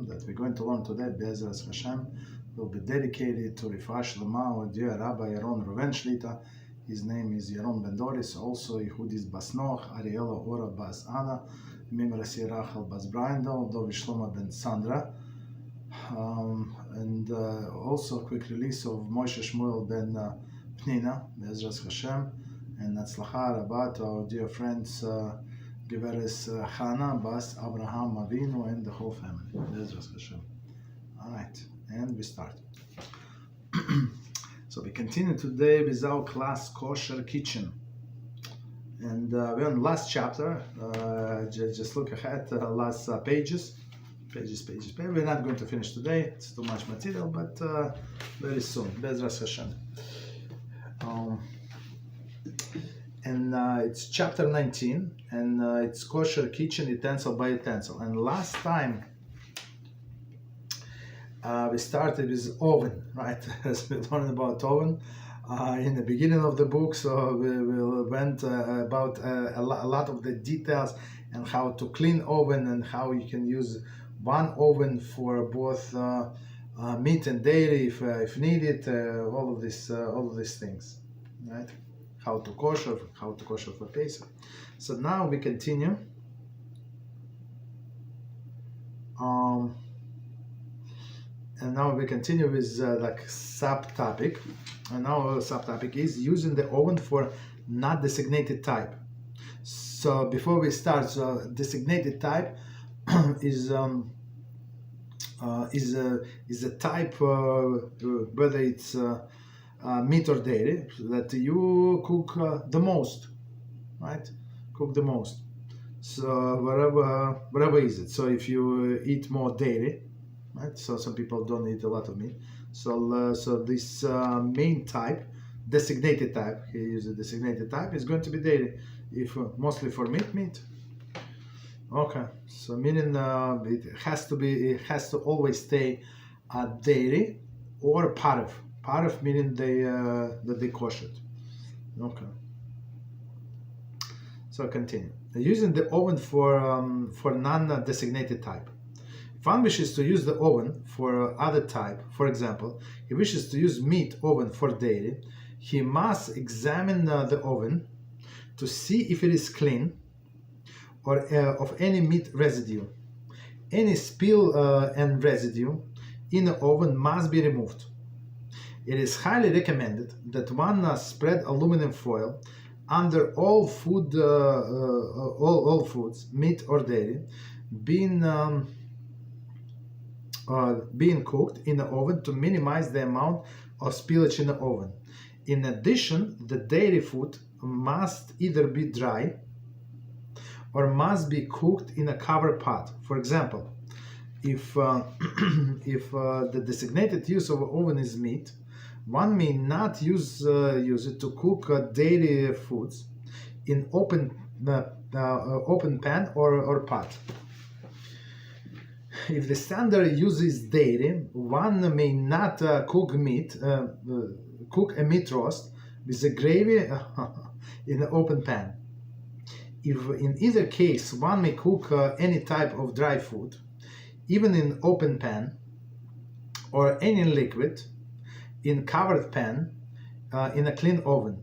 that we're going to learn today, BeEzrat HaShem, will be dedicated to Rifah Shlema or dear Rabbi Yaron Reuven Shlita. His name is Yaron Ben Doris, also Yehudis Bas Noach, Ariela Ora Bas Anna, Mimrasi Rachel Bas Brindel, Dovi Shlomo Ben Sandra, and also a quick release of Moshe Shmuel Ben Pnina, BeEzrat HaShem, and Natzlacha Rabba to our dear friends Geveres Chana Bas Abraham Avinu and the whole family, BeEzrat HaShem. All right, and we start. So we continue today with our class Kosher Kitchen, and we're on the last chapter. Just look ahead, last pages. We're not going to finish today, it's too much material, but very soon, BeEzrat HaShem. And it's chapter 19, and it's Kosher Kitchen utensil by utensil. And last time we started with oven, right? As we learned about oven in the beginning of the book, so we went about a lot of the details and how to clean oven and how you can use one oven for both meat and dairy if needed. All of these things, right? How to kosher for Pesach. So now we continue. And now we continue with like subtopic. And now our subtopic is using the oven for not designated type. So before we start, designated type is a type whether it's meat or dairy that you cook the most, right? Cook the most. So whatever is it. So if you eat more dairy, right? So some people don't eat a lot of meat. So this main type, designated type, he uses designated type, is going to be dairy. If mostly for meat. Okay. So meaning it has to always stay dairy or parv. Parv meaning that they kosher. Okay. So continue. Using the oven for non-designated type. If one wishes to use the oven for other type, for example, he wishes to use meat oven for dairy, he must examine the oven to see if it is clean or of any meat residue. Any spill and residue in the oven must be removed. It is highly recommended that one spread aluminum foil under all food, all foods, meat or dairy, being cooked in the oven to minimize the amount of spillage in the oven. In addition, the dairy food must either be dry or must be cooked in a covered pot. For example, if the designated use of an oven is meat, one may not use it to cook dairy foods in open pan or pot. If the standard uses dairy, one may not cook a meat roast with a gravy in an open pan. If in either case one may cook any type of dry food, even in open pan or any liquid, in covered pan, in a clean oven.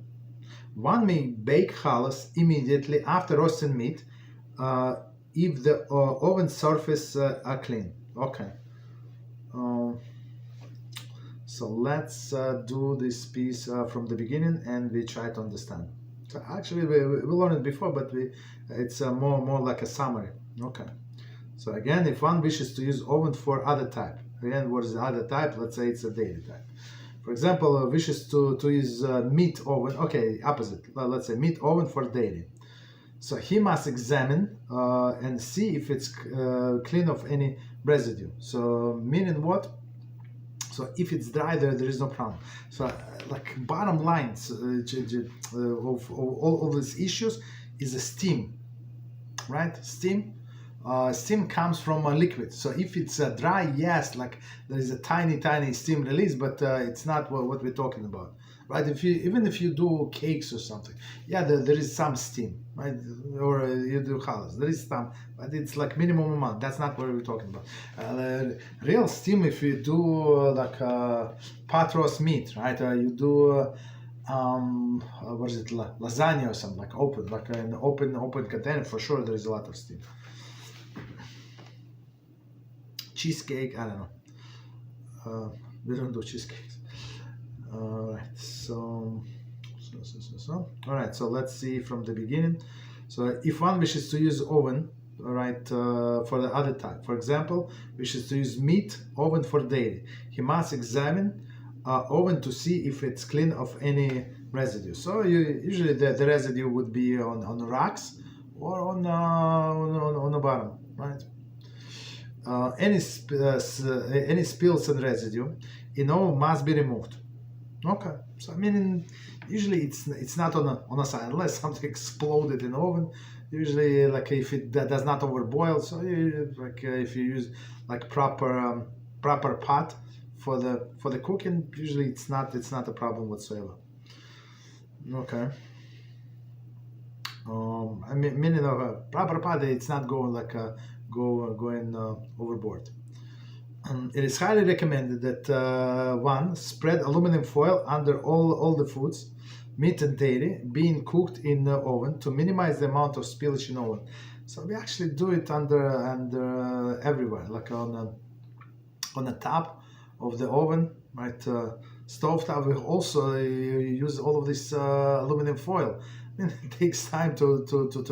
One may bake halachos immediately after roasting meat if the oven surface are clean. Okay. So let's do this piece from the beginning and we try to understand. So actually we learned it before, but it's more like a summary. Okay. So again, if one wishes to use oven for other type, again, what is the other type? Let's say it's a dairy type. For example, wishes to use meat oven. Okay, opposite. Let's say meat oven for dairy. So he must examine and see if it's clean of any residue. So meaning what? So if it's dry, there is no problem. So like bottom lines of all these issues is the steam, right? Steam. Steam comes from a liquid. So if it's dry, yes, like there is a tiny steam release, but it's not what we're talking about. right? Even if you do cakes or something, yeah, there is some steam, right? Or you do halachos, there is some, but it's like minimum amount. That's not what we're talking about. Real steam, if you do like pot roast meat, right? You do what is it, lasagna or something, like open, like an open container, for sure there is a lot of steam. Cheesecake, I don't know. We don't do cheesecakes. All right, so. All right, so let's see from the beginning. So if one wishes to use oven, all right, for the other type, for example, wishes to use meat oven for dairy, he must examine oven to see if it's clean of any residue. So usually the residue would be on the racks or on the bottom, right? Any spills and residue in oven must be removed. Okay, so I mean, usually it's not on a side unless something exploded in the oven. Usually, like if it does not overboil, so if you use like proper pot for the cooking, usually it's not a problem whatsoever. Okay. I mean, meaning of a proper pot, it's not going like going overboard. It is highly recommended that one spread aluminum foil under all the foods, meat and dairy, being cooked in the oven to minimize the amount of spillage in oven. So we actually do it under everywhere, like on the top of the oven, right? Stove top. We also use all of this aluminum foil. I mean, it takes time to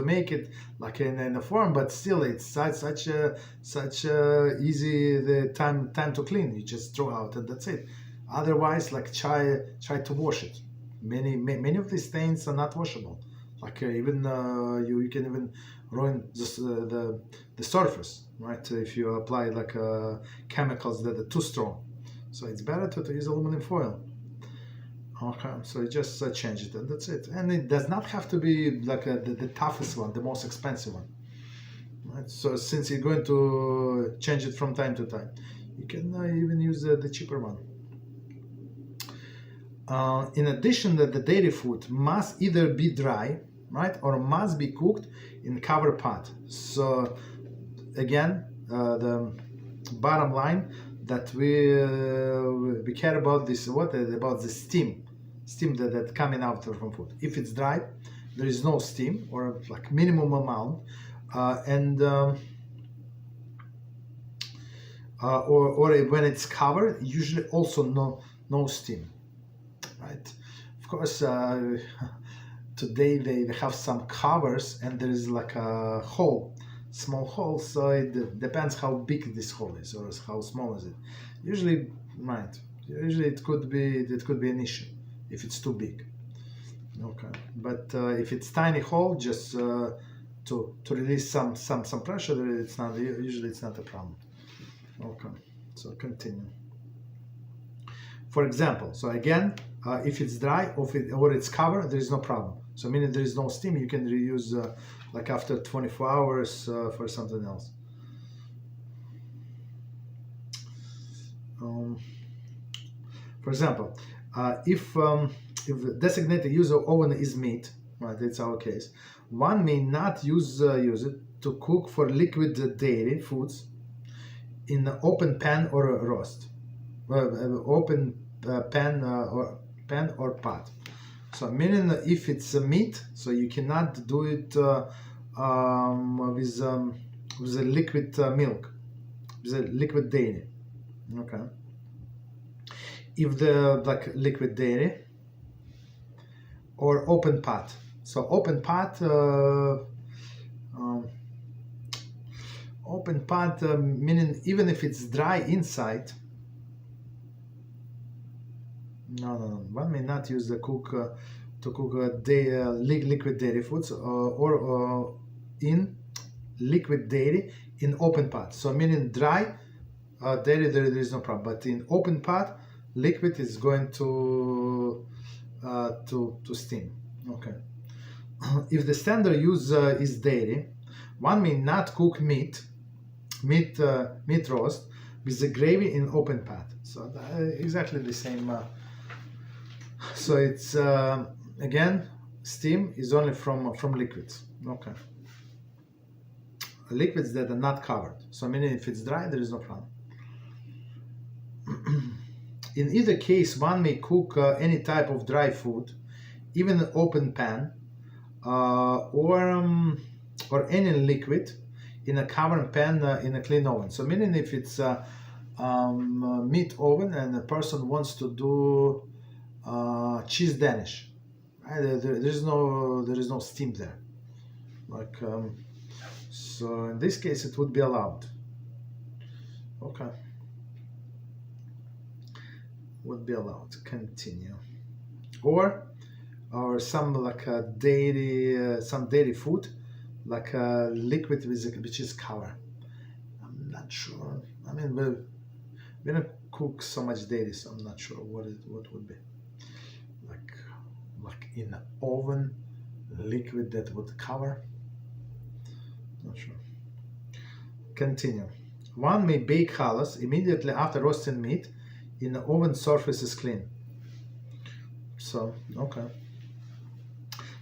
make it like in a form, but still it's such easy the time to clean. You just throw out and that's it. Otherwise, like try to wash it. Many of these stains are not washable. Like even you can even ruin the surface, right? If you apply like chemicals that are too strong. So it's better to use aluminum foil. Okay, so you just change it and that's it. And it does not have to be like the toughest one, the most expensive one. Right? So since you're going to change it from time to time, you can even use the cheaper one. In addition, the dairy food must either be dry, right, or must be cooked in covered pot. So again, the bottom line that we care about this, about the steam that coming out from food. If it's dry, there is no steam or like minimum amount, or when it's covered, usually also no steam, right? Of course, today they have some covers and there is like a hole, small hole, so it depends how big this hole is or how small is it. Usually, right? Usually it could be an issue if it's too big. Okay, but if it's tiny hole, just to release some pressure, it's not usually it's not a problem. Okay, so continue. For example, so again, if it's dry or it's covered, there is no problem. So meaning there is no steam, you can reuse like after 24 hours for something else. For example, if the designated use of oven is meat, right? That's our case. One may not use it to cook for liquid dairy foods in an open pan or a roast, open pan or pot. So meaning if it's meat, so you cannot do it with a liquid milk, with a liquid dairy. Okay. If the like liquid dairy or open pot. So open pot meaning even if it's dry inside. No. One may not use the to cook liquid dairy foods or in liquid dairy in open pot. So meaning dry dairy there is no problem, but in open pot liquid is going to steam. Okay. If the standard use is dairy, one may not cook meat roast with the gravy in open pot. So exactly the same So it's again, steam is only from liquids. Okay, liquids that are not covered. So meaning if it's dry, there is no problem. In either case, one may cook any type of dry food, even an open pan, or any liquid in a covered pan in a clean oven. So meaning if it's a meat oven and a person wants to do cheese Danish, right? There is no steam there. Like so, in this case, it would be allowed. Okay, would be allowed. Continue. Or some like a dairy, some dairy food, like a liquid which is covered. I'm not sure. I mean, we don't cook so much dairy, so I'm not sure what would be like in an oven, liquid that would cover. Not sure. Continue. One may bake halachos immediately after roasting meat in the oven surface is clean. So okay.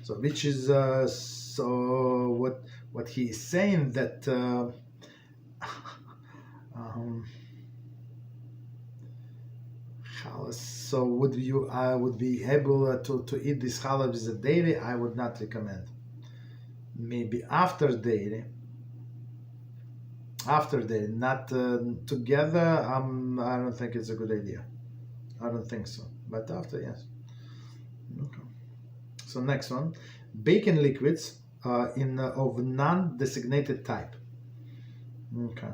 So which is so what he is saying that so would you would be able to eat this halal with a dairy? I would not recommend. Maybe after dairy, not together. I don't think it's a good idea. I don't think so. But after, yes. Okay. So next one, baking liquids of non-designated type. Okay.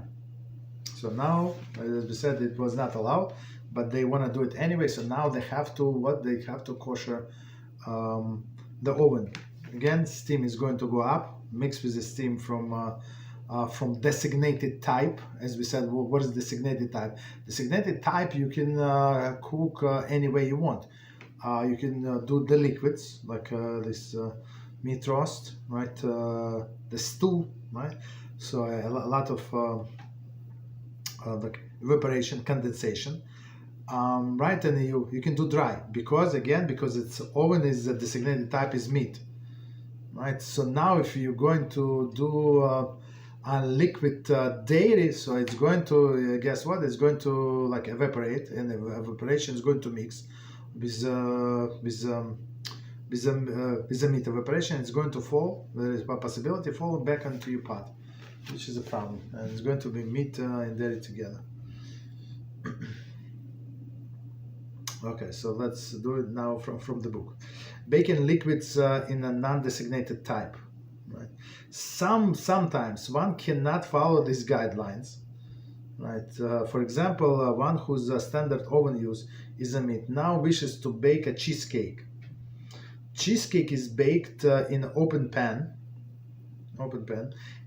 So now, as we said, it was not allowed, but they want to do it anyway. So now they have to They have to kosher the oven. Again, steam is going to go up, mixed with the steam from designated type. As we said, what is designated type? Designated type you can cook any way you want. You can do the liquids like this meat roast, right? The stew, right? So a lot of like evaporation, condensation, right? And you can do dry because its oven is a designated type is meat, right? So now if you're going to do a liquid dairy, so it's going to guess what? It's going to like evaporate, and the evaporation is going to mix with the meat. Evaporation, it's going to fall. There is a possibility fall back into your pot, which is a problem, and it's going to be meat and dairy together. Okay, so let's do it now from the book. Baking liquids in a non-designated type. Right. Sometimes one cannot follow these guidelines. Right. For example, one whose standard oven use is a meat now wishes to bake a cheesecake. Cheesecake is baked in an open pan,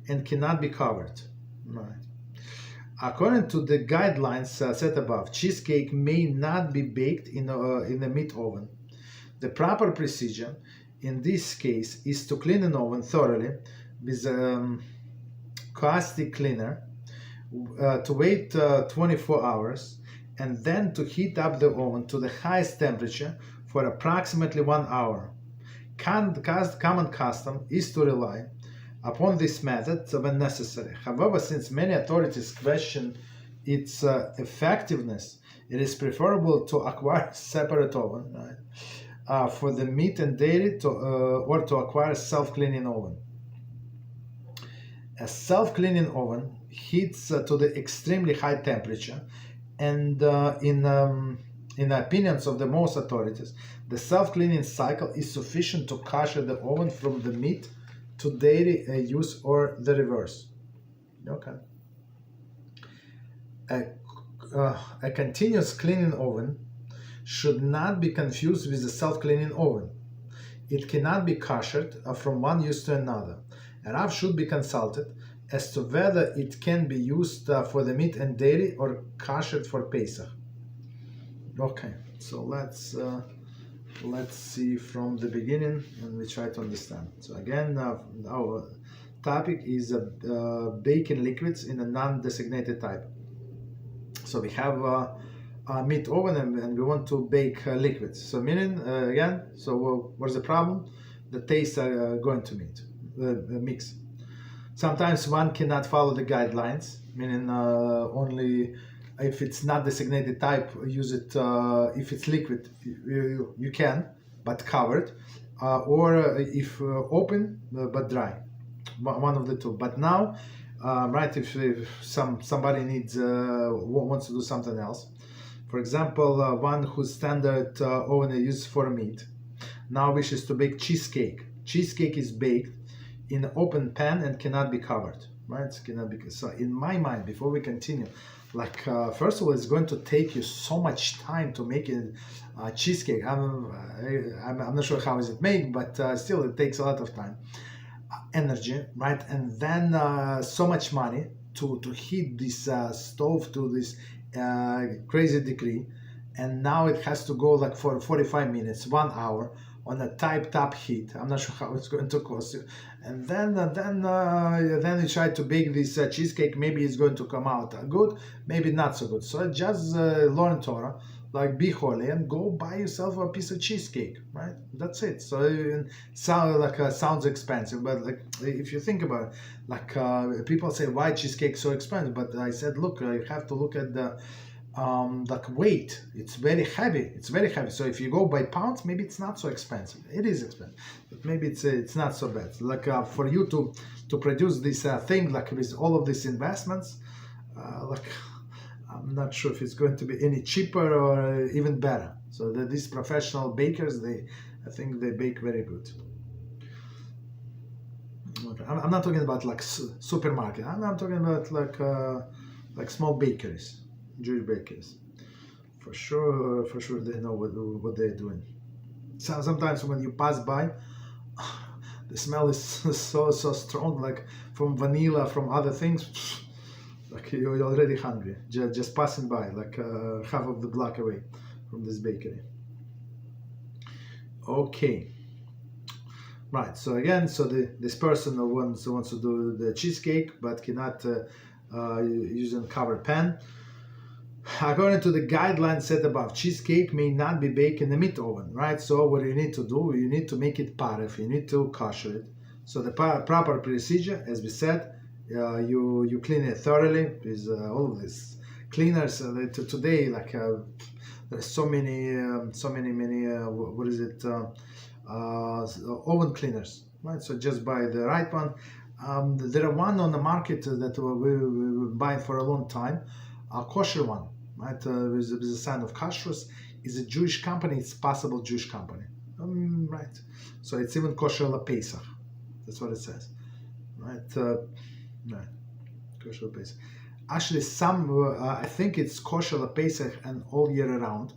and cannot be covered. Right. According to the guidelines set above, cheesecake may not be baked in a meat oven. The proper procedure in this case is to clean an oven thoroughly with a caustic cleaner, to wait 24 hours, and then to heat up the oven to the highest temperature for approximately 1 hour. Common custom is to rely upon this method when necessary. However, since many authorities question its effectiveness, it is preferable to acquire a separate oven, right, for the meat and dairy, or to acquire a self-cleaning oven. A self-cleaning oven heats to the extremely high temperature, and in the opinions of the most authorities, the self-cleaning cycle is sufficient to kosher the oven from the meat to dairy use, or the reverse. Okay. A continuous cleaning oven should not be confused with a self-cleaning oven. It cannot be koshered from one use to another. A Rav should be consulted as to whether it can be used for the meat and dairy or koshered for Pesach. Okay, so let's see from the beginning, and we try to understand. So again, our topic is baking liquids in a non-designated type. So we have meat oven and we want to bake liquids. So meaning again, so what's the problem? The tastes are going to mix. Sometimes one cannot follow the guidelines, meaning only if it's not designated type, use it. If it's liquid, you can, but covered, or if open but dry, one of the two. But now, right, if somebody needs wants to do something else, for example, one whose standard oven is used for meat, now wishes to bake cheesecake. Cheesecake is baked in an open pan and cannot be covered, right? Cannot be. So in my mind, before we continue, like first of all, it's going to take you so much time to make a cheesecake. I'm not sure how is it made, but still it takes a lot of time, energy, right? And then so much money to heat this stove to this crazy degree, and now it has to go like for 45 minutes, 1 hour on a top heat. I'm not sure how it's going to cost you. And then you try to bake this cheesecake. Maybe it's going to come out good, maybe not so good. So just learn Torah, like be holy, and go buy yourself a piece of cheesecake, right? That's it. So it sounds expensive, but like if you think about it, like people say, why cheesecake so expensive? But I said, look, you have to look at the like weight. It's very heavy. So if you go by pounds, maybe it's not so expensive. It is expensive, but maybe it's not so bad. Like for you to produce this thing, like with all of these investments, like I'm not sure if it's going to be any cheaper or even better. So these professional bakers, I think they bake very good. Okay. I'm not talking about like supermarket. I'm talking about like small bakeries. Jewish bakeries, for sure they know what they're doing. So sometimes when you pass by, the smell is so strong, like from vanilla, from other things, like you're already hungry just passing by, like half of the block away from this bakery. Okay, right. So again, this person who wants to do the cheesecake but cannot use a covered pan. According to the guidelines set above, cheesecake may not be baked in the meat oven, right? So what you need to do, you need to make it paref, you need to kosher it. So the proper procedure, as we said, you clean it thoroughly with all of these cleaners. Today, like there's so many what is it? Oven cleaners, right? So just buy the right one. There are one on the market that we buy for a long time. A kosher one, right, with the sign of Kashrus, is a Jewish company. It's possible Jewish company, right? So it's even kosher la Pesach. That's what it says, right? Right, kosher la Pesach. Actually, some I think it's kosher la Pesach and all year around,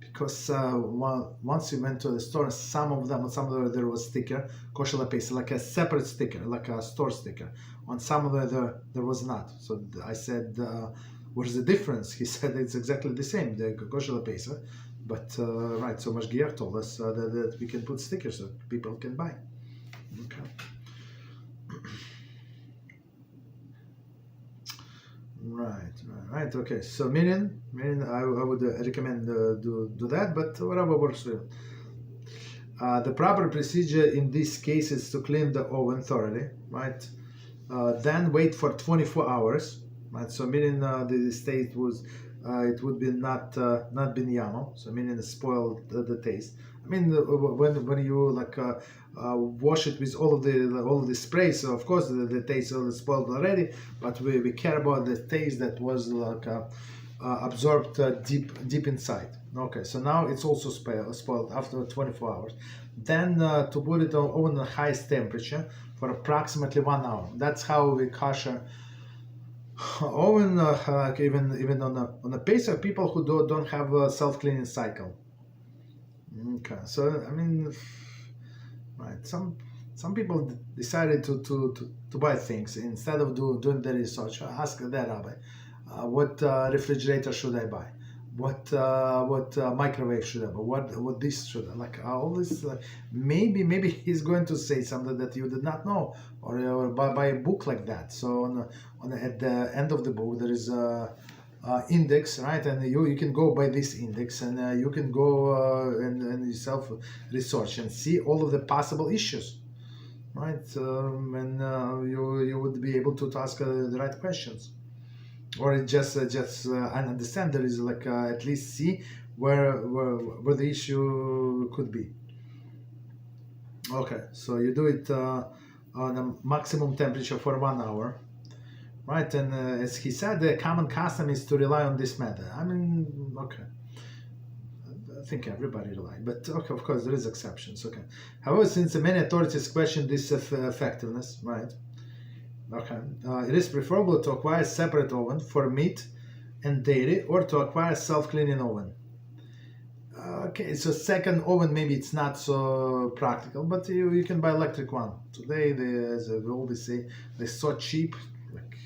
because once you went to the store, some of them there was sticker kosher la Pesach, like a separate sticker, like a store sticker. On some of them there was not. So I said, what is the difference? He said it's exactly the same, the kosher la Pesach, but right. So Mashgiach told us that we can put stickers so people can buy. Okay. Right. Okay. So meaning I would recommend do that, but whatever works for you. The proper procedure in this case is to clean the oven thoroughly, right? Then wait for 24 hours, right? So meaning the state was it would be not been yamo, so meaning it spoiled the taste. I mean when you like wash it with all of the spray, so of course the taste is spoiled already, but we care about the taste that was like absorbed deep inside. Okay, so now it's also spoiled after 24 hours. Then to put it on the highest temperature for approximately 1 hour. That's how we kosher oven, even on a Pesach, people who don't have a self-cleaning cycle. Okay, so I mean, right, some people decided to buy things instead of doing the research. Ask the rabbi, what refrigerator should I buy? What microwave should I buy? What this should I, like all this? Maybe he's going to say something that you did not know, or buy a book like that. So at the end of the book there is index, right? And you can go by this index, and you can go and yourself research and see all of the possible issues, right? And you would be able to ask the right questions, or just understand there is like at least see where the issue could be. Okay, so you do it on a maximum temperature for 1 hour, right? And as he said, the common custom is to rely on this method. I mean, okay, I think everybody rely, but okay, of course there is exceptions. Okay, however, since many authorities question this effectiveness, right? Okay, it is preferable to acquire a separate oven for meat and dairy, or to acquire a self-cleaning oven. Okay, so second oven, maybe it's not so practical, but you can buy electric one. Today, as we always say, they're so cheap. Like,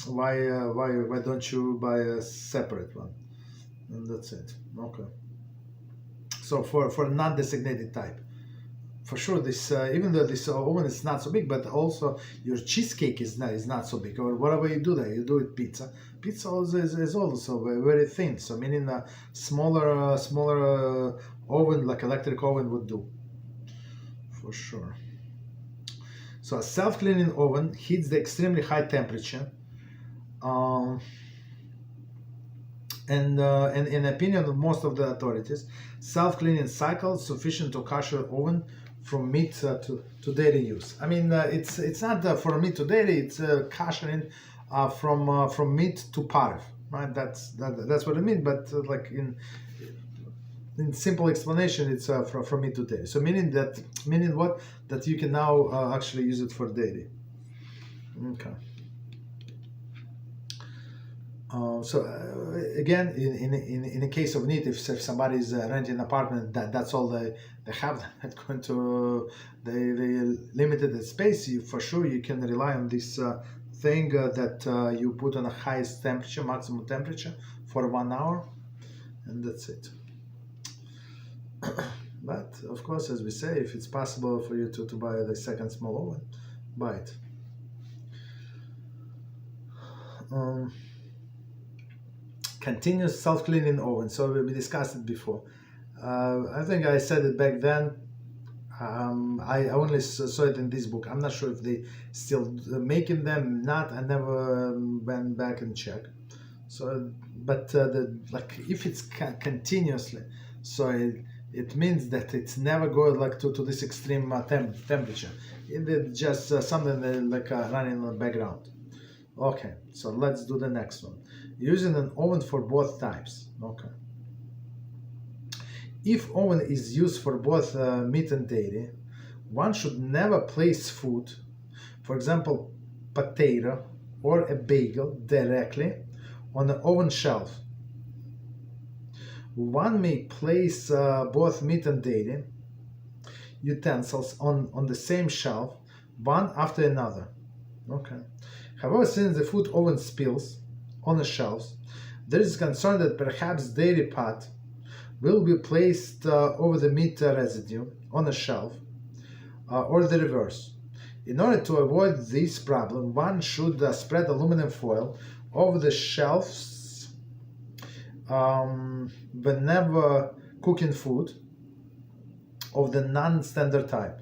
why don't you buy a separate one? And that's it. Okay. So for non-designated type, for sure, this even though this oven is not so big, but also your cheesecake is not so big, or whatever you do there, you do it pizza. Pizza also is also very thin, so meaning a smaller oven like electric oven would do, for sure. So a self-cleaning oven heats the extremely high temperature, and in the opinion of most of the authorities, self-cleaning cycle is sufficient to kosher oven from meat to dairy use. I mean, it's not for meat to dairy. It's koshering from meat to parv, right? That's what I mean. But like in simple explanation, it's from meat to dairy. So meaning what? That you can now actually use it for dairy. Okay. Again, in the case of need, if somebody is renting an apartment, that's all they have. That's going to they limited the space. For sure you can rely on this thing that you put on the highest temperature, maximum temperature for 1 hour, and that's it. But of course, as we say, if it's possible for you to buy the second small oven, buy it. Continuous self-cleaning oven. So we discussed it before. I think I said it back then. I only saw it in this book. I'm not sure if they still making them. Not. I never went back and checked. So, but like if it's continuously, so it means that it's never going like to this extreme temperature. It's just something that like running in the background. Okay, so let's do the next one. Using an oven for both types. Okay. If oven is used for both meat and dairy, one should never place food, for example, potato or a bagel, directly on the oven shelf. One may place both meat and dairy utensils on the same shelf, one after another. Okay. However, since the food oven spills on the shelves, there is concern that perhaps dairy pot will be placed over the meat residue on the shelf, or the reverse. In order to avoid this problem, one should spread aluminum foil over the shelves whenever cooking food of the non-standard type.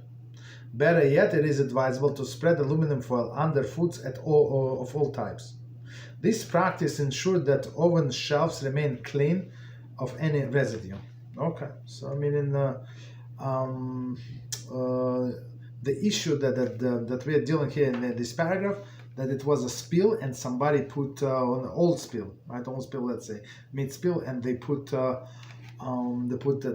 Better yet, it is advisable to spread aluminum foil under foods of all types. This practice ensures that oven shelves remain clean of any residue. Okay, so I mean, the issue that we are dealing here in this paragraph, that it was a spill and somebody put on an old spill, right? Old spill, let's say meat spill, and they put a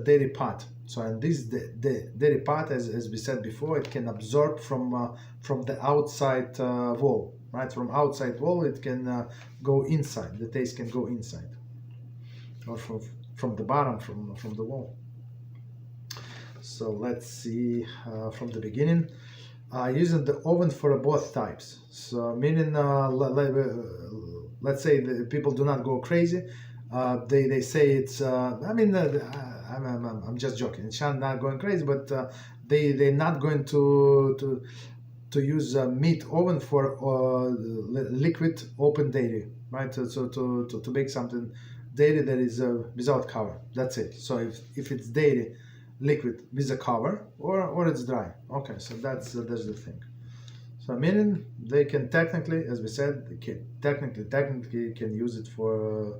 dairy pot. So and this the dairy pot, as we said before, it can absorb from the outside wall, right? From outside wall, it can go inside. The taste can go inside, or from the bottom, from the wall. So let's see from the beginning. Using the oven for both types. So meaning, let's say the people do not go crazy. They say it's. I mean, I'm just joking. It's not going crazy, but they're not going to use a meat oven for liquid open dairy. right? So to bake something daily that is without cover. That's it. So if it's daily liquid with a cover or it's dry. Okay, so that's the thing. So meaning they can technically, as we said, they can technically can use it for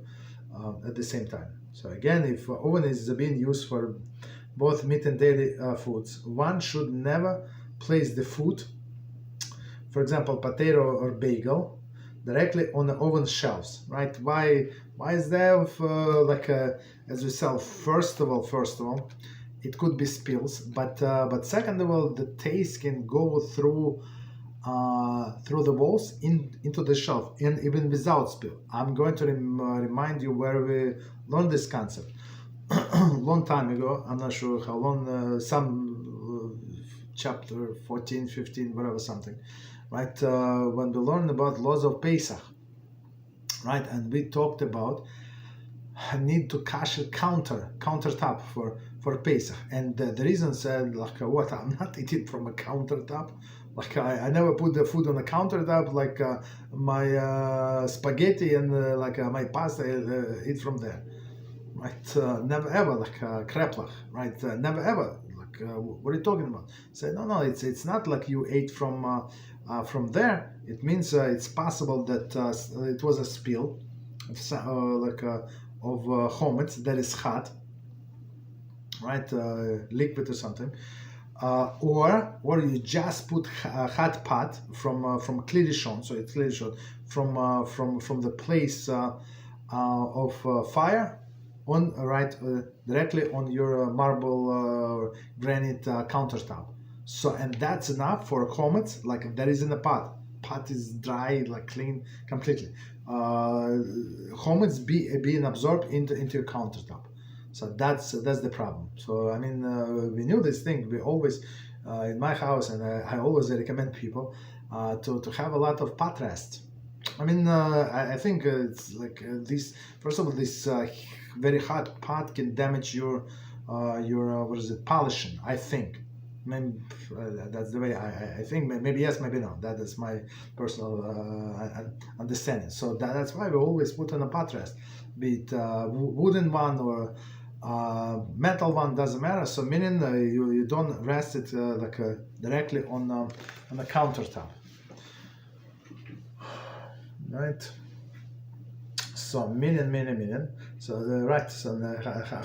at the same time. So again, if oven is being used for both meat and daily foods, one should never place the food, for example, potato or bagel, directly on the oven shelves, right? Why is there as we sell? First of all, it could be spills, but second of all, the taste can go through the walls into the shelf, and even without spill. I'm going to remind you where we learned this concept long time ago. I'm not sure how long, some chapter 14, 15, whatever, something, right? When we learned about laws of Pesach, right? And we talked about need to Kasher countertop for Pesach, and the reason said what, I'm not eating from a countertop. I never put the food on a countertop, my spaghetti and my pasta, eat from there, right? Never ever, kreplach, right? Never ever, what are you talking about? Say no, it's not like you ate from there. It means it's possible that it was a spill of chometz that is hot, right? Liquid or something. Or you just put a hot pot from klirishon, so it's klirishon from the place of fire on directly on your marble granite countertop. So, and that's enough for chometz, like that is in the pot. Pot is dry, clean completely. Chometz being absorbed into your countertop. So that's the problem. So I mean, we knew this thing. We always in my house, and I always recommend people to have a lot of pot rest. I mean, I think it's this. First of all, this very hot pot can damage your polishing. I think. Maybe, that's the way I think. Maybe yes, maybe no. That is my personal understanding. So that's why we always put on a pot rest, be it wooden one or metal one, doesn't matter. So meaning you don't rest it directly on the countertop, right? So meaning. So right. So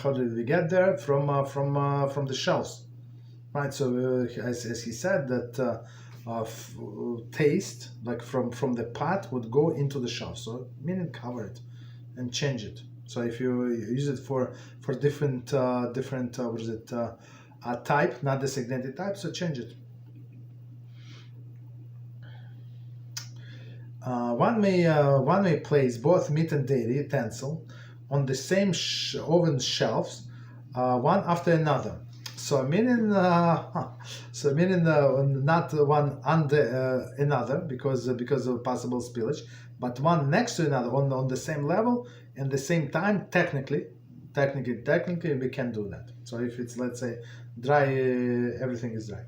how did we get there? From the shelves, right? So as he said that taste from the pot would go into the shelf. So meaning cover it and change it. So if you use it for different type, not designated type, so change it. One may place both meat and dairy utensil on the same oven shelves, one after another. So meaning not one under another because of possible spillage, but one next to another on the same level and the same time. Technically we can do that. So if it's, let's say, dry, everything is dry.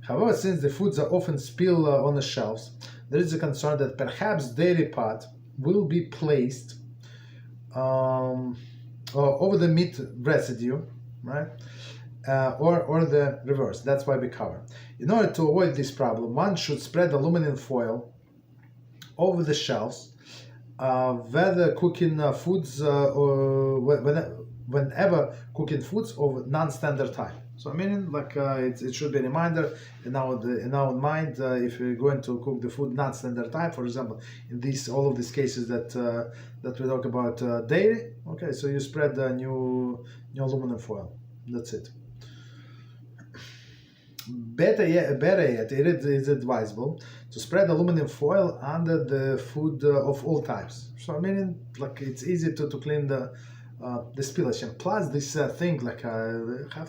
However, since the foods are often spilled on the shelves, there is a concern that perhaps dairy pot will be placed over the meat residue, right? Or the reverse. That's why we cover. In order to avoid this problem, one should spread aluminum foil over the shelves, whether cooking foods or whenever cooking foods of non-standard type. So I mean, it should be a reminder in our mind if we're going to cook the food not standard type. For example, in all of these cases that we talk about dairy. Okay, so you spread the new aluminum foil. That's it. Better yet, it is advisable to spread aluminum foil under the food of all types. So I mean, it's easy to clean the spillage, and plus this thing, have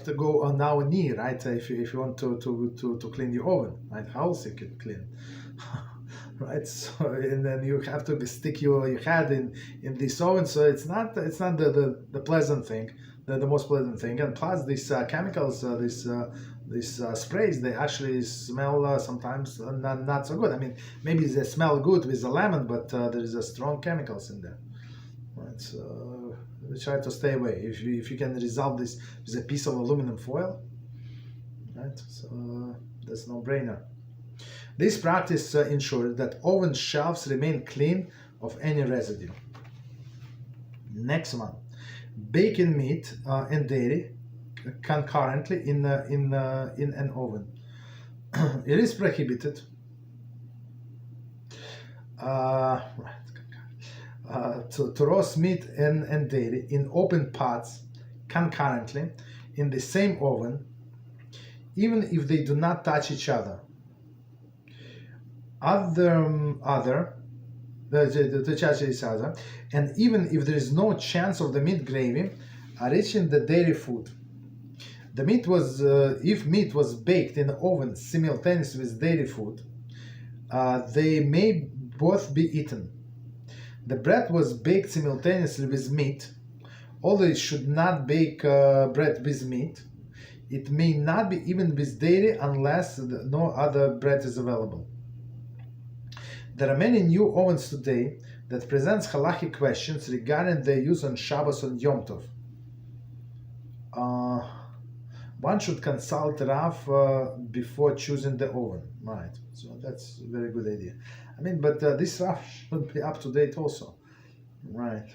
to go on our knee, right? If you want to clean your oven, right? How else you can clean? Right, so and then you have to stick your head in this oven, so it's not the pleasant thing, the most pleasant thing, and plus these chemicals, these these sprays, they actually smell sometimes not so good. I mean, maybe they smell good with the lemon, but there is a strong chemicals in there. Right, so we try to stay away. If you can resolve this with a piece of aluminum foil, right? So that's no brainer. This practice ensures that oven shelves remain clean of any residue. Next one, baking meat and dairy concurrently in an oven. It is prohibited. To roast meat and dairy in open pots concurrently in the same oven, even if they do not touch each other. To touch each other, and even if there is no chance of the meat gravy reaching the dairy food. The meat was, if meat was baked in the oven simultaneously with dairy food, they may both be eaten. The bread was baked simultaneously with meat, although it should not bake bread with meat. It may not be even with dairy unless no other bread is available. There are many new ovens today that presents halachic questions regarding their use on Shabbos and Yom Tov. One should consult Rav before choosing the oven. Right, so that's a very good idea. I mean, but this Rav should be up to date also. Right.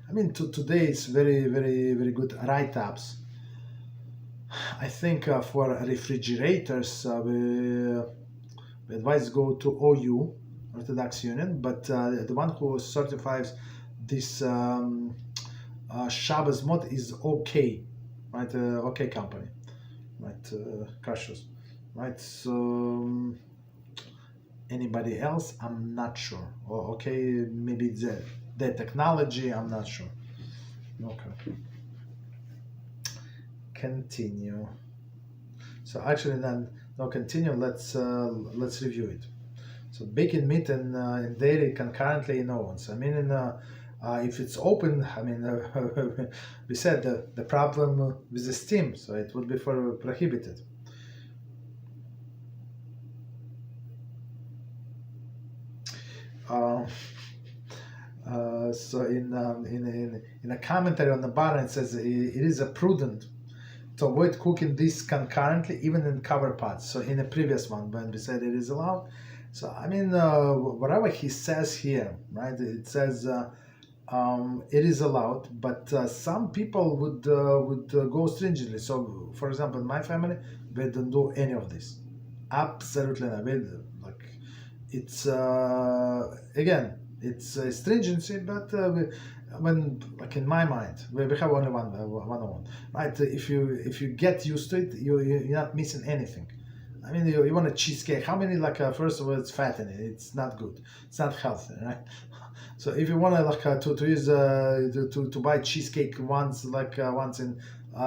I mean, today it's very, very, very good write-ups. I think for refrigerators, we advise go to OU, Orthodox Union, but the one who certifies this Shabbos mod is OK, right? OK company, right? Kashrus, right? So anybody else, I'm not sure. Or OK, maybe the technology, I'm not sure. Okay. Continue. So actually, then no continue. Let's review it. So baking meat and dairy concurrently in ovens. I mean, if it's open, I mean, we said the problem with the steam, so it would be prohibited. So in a commentary on the bottom, it says it is a prudent to avoid cooking this concurrently, even in cover pots. So in a previous one, when we said it is allowed, so I mean, whatever he says here, right? It says it is allowed, but some people would go stringently. So, for example, in my family, we don't do any of this. Absolutely not. Like it's again, it's stringency, but when, like in my mind, we have only one on, right? If you get used to it, you're not missing anything. I mean, you want a cheesecake. How many, like, first of all, it's fat in it. It's not good. It's not healthy, right? So if you want to use to buy cheesecake once in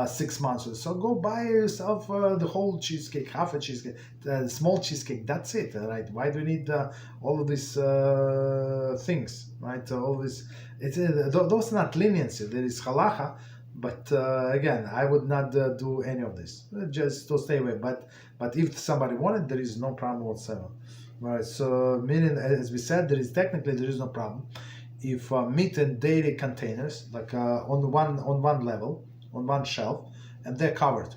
6 months, so go buy yourself the whole cheesecake, half a cheesecake, small cheesecake. That's it, right? Why do you need all of these things, right? All this, those are not leniency. There is halacha, but again, I would not do any of this. Just to stay away. But if somebody wanted, there is no problem whatsoever. Right, so meaning, as we said, there is no problem if meat and dairy containers, like on one level, on one shelf, and they're covered,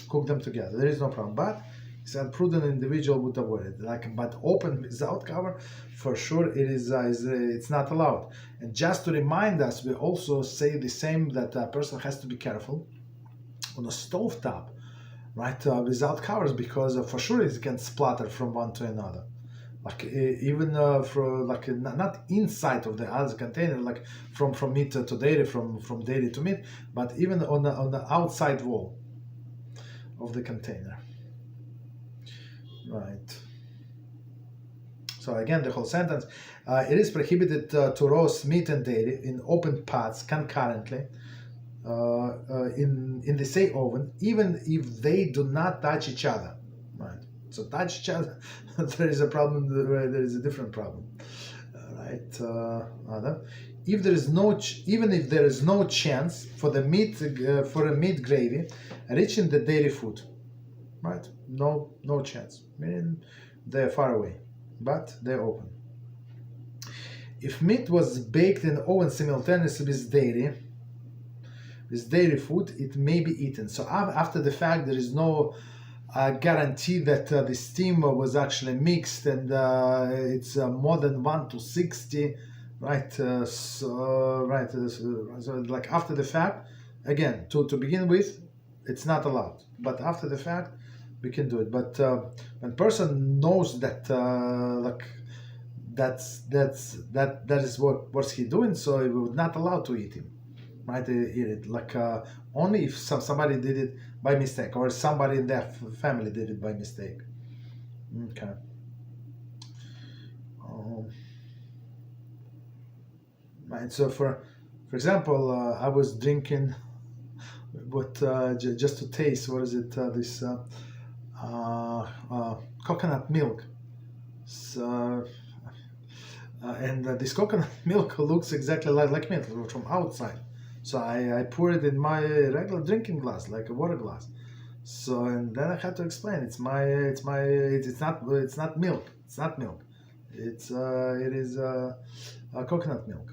cook them together. There is no problem. But it's a prudent individual would avoid it. Like, but open without cover, for sure, it's not allowed. And just to remind us, we also say the same, that a person has to be careful on a stove top, right, without covers, because for sure it can splatter from one to another. Like even for like not inside of the other container, like from meat to dairy, from dairy to meat, but even on the outside wall of the container. Right. So again, the whole sentence: it is prohibited to roast meat and dairy in open pots concurrently in the same oven, even if they do not touch each other. Right. So touch each other, there is a problem. There is a different problem, right? if there is no even if there is no chance for the meat for a meat gravy reaching the dairy food, right? No chance. Meaning they're far away, but they're open. If meat was baked in the oven simultaneously with dairy food, it may be eaten. So after the fact, there is no guarantee that the steam was actually mixed, and it's more than 1 to 60, right? So like after the fact, again, to begin with, it's not allowed. But after the fact, we can do it. But when person knows that that is what's he doing, so he was not allowed to eat him, right? Eat it like only if somebody did it by mistake, or somebody in their family did it by mistake. Okay. Right. So for example, I was drinking, but just to taste, what is it? This coconut milk. So. And this coconut milk looks exactly like milk from outside. So I pour it in my regular drinking glass, like a water glass. So and then I had to explain it's not milk. It's not milk. It is coconut milk.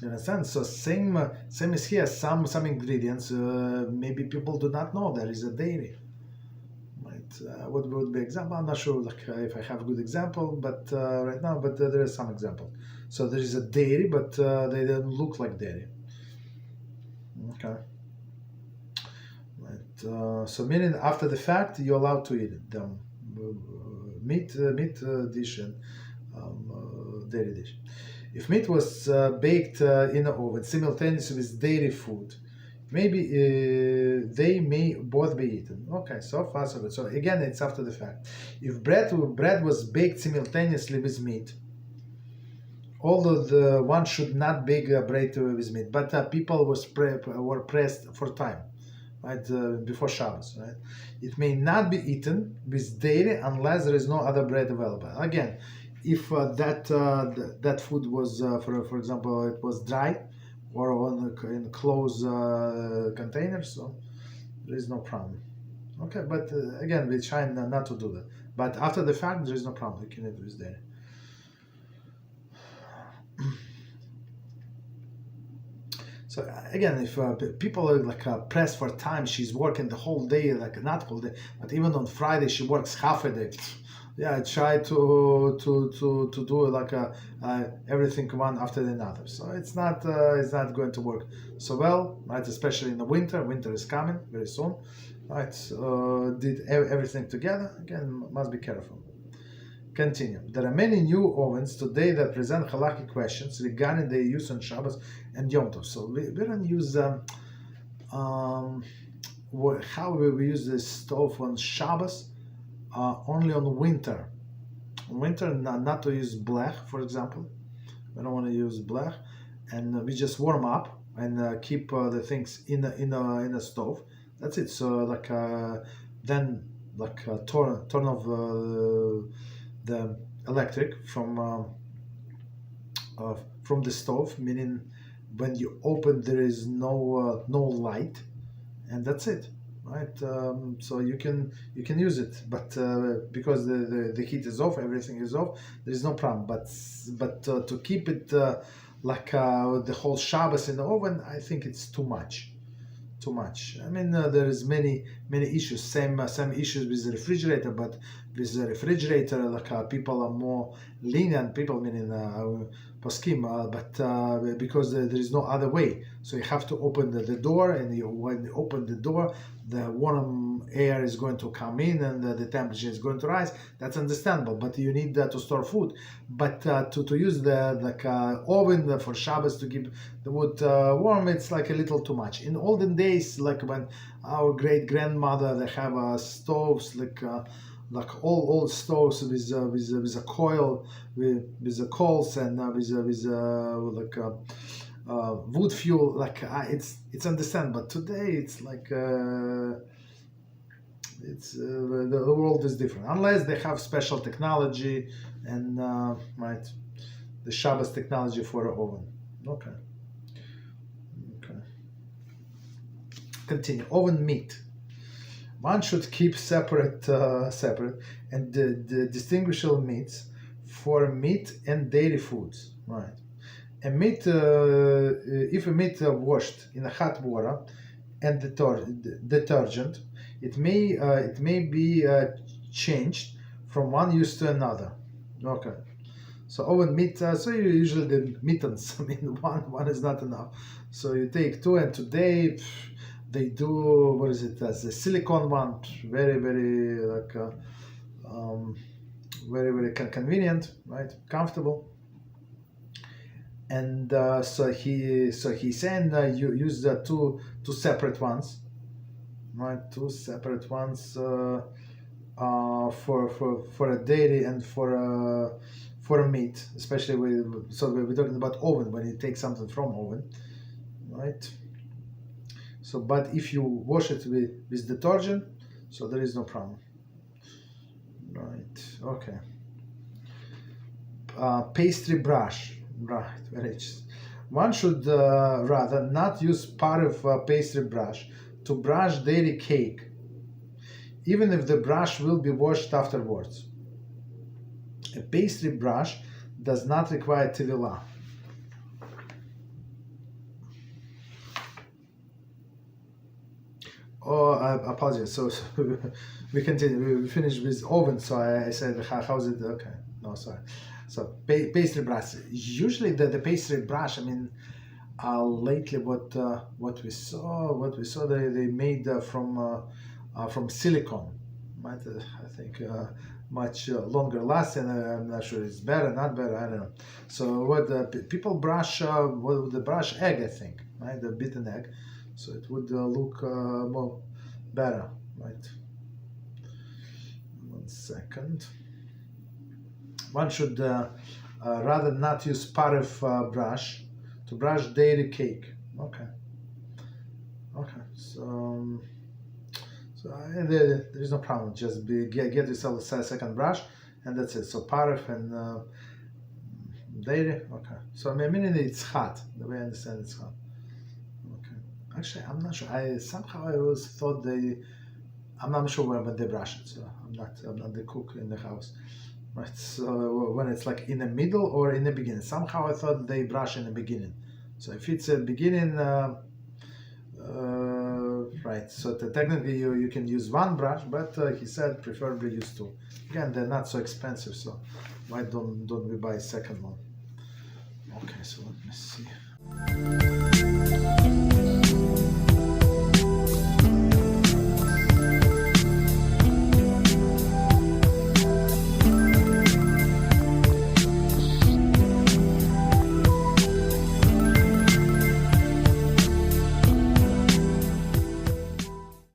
You understand? So same as here. Some ingredients maybe people do not know there is a dairy. What would be example? I'm not sure if I have a good example, but right now, but there is some example. So there is a dairy, but they don't look like dairy. Okay. Right. So meaning after the fact, you're allowed to eat it. The meat dish and dairy dish. If meat was baked in the oven simultaneously with dairy food, maybe they may both be eaten. Okay, so far so good. So again, it's after the fact. If bread was baked simultaneously with meat, although the one should not bake bread with meat, but people were pressed for time, right, before Shabbos, right? It may not be eaten with dairy unless there is no other bread available. Again, if that food was, for example, it was dry, or in closed containers, so there is no problem. Okay, but again, we try not to do that. But after the fact, there is no problem. You can eat with dairy. So again, if people are like pressed for time, she's working the whole day, like not whole day, but even on Friday she works half a day. Yeah, I try to do like everything one after another. So it's not going to work so well, right? Especially in the winter. Winter is coming very soon, right? Did everything together. Again, must be careful. Continue. There are many new ovens today that present halakhic questions regarding their use on Shabbos and Yom Tov. So we don't use how we use the stove on Shabbos. Only on winter. On winter, not to use blech, for example. We don't want to use blech, and we just warm up and keep the things in a stove. That's it. So like then like turn off the electric from the stove. Meaning when you open, there is no light, and that's it. Right, so you can use it, but because the heat is off, everything is off, there is no problem. But to keep it like the whole Shabbos in the oven, I think it's too much. I mean, there is many issues. Same issues with the refrigerator, but with the refrigerator, like people are more lenient. People meaning poskim, but because there is no other way, so you have to open the door, and when you open the door, the warm air is going to come in, and the temperature is going to rise. That's understandable, but you need to store food. But to use the oven for Shabbos to keep the wood warm, it's like a little too much. In olden days, like when our great grandmother, they have stoves like old stoves with a coil, with the coals, and with wood fuel. Like it's understandable. But today it's like the world is different, unless they have special technology and right, the Shabbos technology for an oven. Okay. Continue. Oven meat. One should keep separate and the distinguishable meats for meat and dairy foods. Right. A meat, if a meat washed in hot water and detergent, it may be changed from one use to another. Okay. So oven meat, so you usually the mittens. I mean, one is not enough. So you take two, and today they do, what is it, as a silicone one, very like very convenient, right? Comfortable. And so he's saying you use the two separate ones, right? Two separate ones for a dairy and for a meat, especially so we're talking about oven, when you take something from oven, right? So, but if you wash it with detergent, so there is no problem, right? Okay. Pastry brush, right? Very interesting. One should rather not use part of pastry brush to brush dairy cake, even if the brush will be washed afterwards. A pastry brush does not require tevilah. Oh, I apologize. So we continue. We finished with oven. So I said, how's it? Okay. No, sorry. So pastry brush. Usually the pastry brush. I mean, lately what we saw they made from silicone. Right? I think much longer lasting. I'm not sure it's better, not better. I don't know. So what people brush? What the brush egg? I think, right? The beaten egg. So it would look more better, right? 1 second. One should rather not use part of brush to brush dairy cake. Okay. So there is no problem. Just get yourself a second brush, and that's it. So parf and dairy. Okay. So I mean it's hot. The way I understand it's hot. Actually, I'm not sure. I always thought I'm not sure when they brush it. So I'm not the cook in the house, right? So when it's like in the middle or in the beginning, somehow I thought they brush in the beginning. So if it's a beginning, right? So technically you can use one brush, but he said preferably use two. Again, they're not so expensive, so why don't we buy a second one? Okay, so let me see.